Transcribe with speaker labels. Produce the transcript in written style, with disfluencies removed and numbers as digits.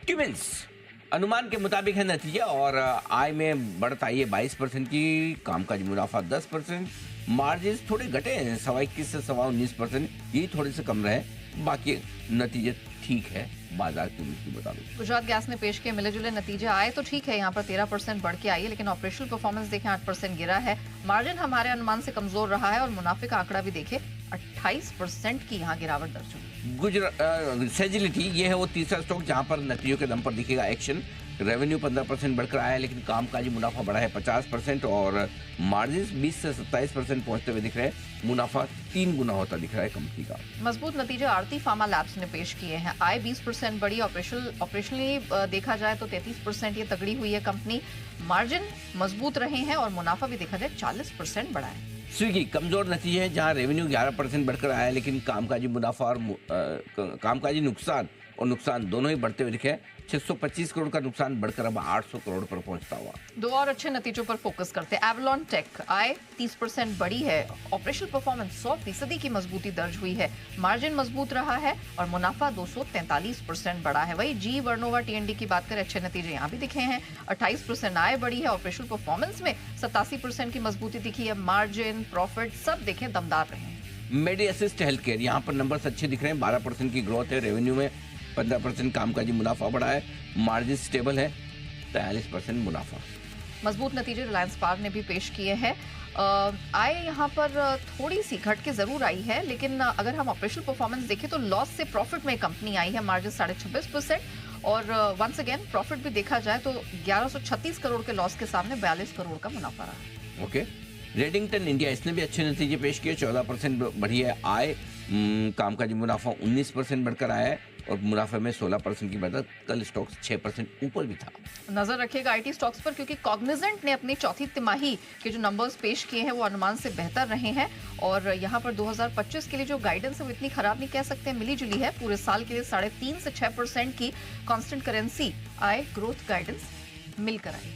Speaker 1: Cummins अनुमान के मुताबिक है नतीजा और आय में बढ़त आई है 22% की, कामकाजी मुनाफा 10%, मार्जिन थोड़े घटे हैं 21.25 से 19%, ये थोड़े से कम रहे, बाकी नतीजे ठीक है बाजार की उम्मीद के मुताबिक।
Speaker 2: गुजरात गैस ने पेश किए मिले जुले नतीजे आए तो ठीक है, यहाँ पर 13% बढ़ के आई है, लेकिन ऑपरेशनल परफॉर्मेंस देखें 8% गिरा है, मार्जिन हमारे अनुमान से कमजोर रहा है और मुनाफे का आंकड़ा भी देखें 28% की यहाँ गिरावट दर्ज हुई।
Speaker 1: गुजरात सेजिलिटी ये है वो तीसरा स्टॉक जहां पर नतीजों के दम पर दिखेगा एक्शन। रेवेन्यू 15% बढ़कर आया है, लेकिन कामकाजी मुनाफा बढ़ा है 50% और मार्जिन 20 से 27% पहुंचते हुए दिख रहे हैं। मुनाफा 3 गुना होता दिख रहा है कंपनी का।
Speaker 2: मजबूत नतीजे आरती फार्मा लैब्स ने पेश किए हैं। आय 20% बढ़ी, ऑपरेशनली देखा जाए तो 33% ये तगड़ी हुई है कंपनी। मार्जिन मजबूत रहे हैं और मुनाफा भी देखा जाए 40% बढ़ा है।
Speaker 1: स्विगी कमजोर नतीजे है जहां रेवेन्यू 11% बढ़कर आया है, लेकिन कामकाजी मुनाफा और कामकाजी नुकसान दोनों ही बढ़ते हुए दिखे। 625 करोड़ का नुकसान बढ़कर अब 800 करोड़ पर पहुंचता हुआ।
Speaker 2: दो और अच्छे नतीजों पर फोकस करते हैं। एवलॉन टेक आय 30% बढ़ी है, ऑपरेशनल परफॉर्मेंस 100% की मजबूती दर्ज हुई है, मार्जिन मजबूत रहा है और मुनाफा 243% बढ़ा है। वही जी वर्नोवा टीएनडी की बात करें, अच्छे नतीजे यहाँ भी दिखे हैं। 28% आय बढ़ी है, ऑपरेशनल परफॉर्मेंस में 87% की मजबूती दिखी है, मार्जिन प्रॉफिट सब देखें दमदार रहे हैं।
Speaker 1: मेडी असिस्ट हेल्थ केयर यहाँ पर नंबर्स अच्छे दिख रहे हैं, 12% की ग्रोथ है, रेवेन्यू में 15% कामकाजी मुनाफा बढ़ा है, मार्जिन स्टेबल है, 43% मुनाफा।
Speaker 2: मजबूत नतीजे रिलायंस पावर ने भी पेश किए हैं। आय यहाँ पर थोड़ी सी घट के जरूर आई है, लेकिन अगर हम ऑपरेशनल परफॉर्मेंस देखें तो लॉस से प्रॉफिट में कंपनी आई है, मार्जिन 26.5% और वंस अगेन प्रॉफिट भी देखा जाए तो 1136 करोड़ के लॉस के सामने 42 करोड़ का मुनाफा रहा।
Speaker 1: ओके। रेडिंगटन इंडिया इसने भी अच्छे नतीजे पेश किए, 14% बढ़ी है आय, कामकाजी मुनाफा 19% बढ़कर आया है और मुनाफे में 16% की बढ़त। कल स्टॉक्स 6% ऊपर भी था।
Speaker 2: नजर रखिएगा आईटी स्टॉक्स पर, क्योंकि कॉग्निजेंट ने अपनी चौथी तिमाही के जो नंबर्स पेश किए हैं वो अनुमान से बेहतर रहे हैं और यहाँ पर 2025 के लिए जो गाइडेंस है वो इतनी खराब नहीं कह सकते, मिली जुली है। पूरे साल के लिए 3.5 से 6% की कांस्टेंट करेंसी आय ग्रोथ गाइडेंस मिलकर आई।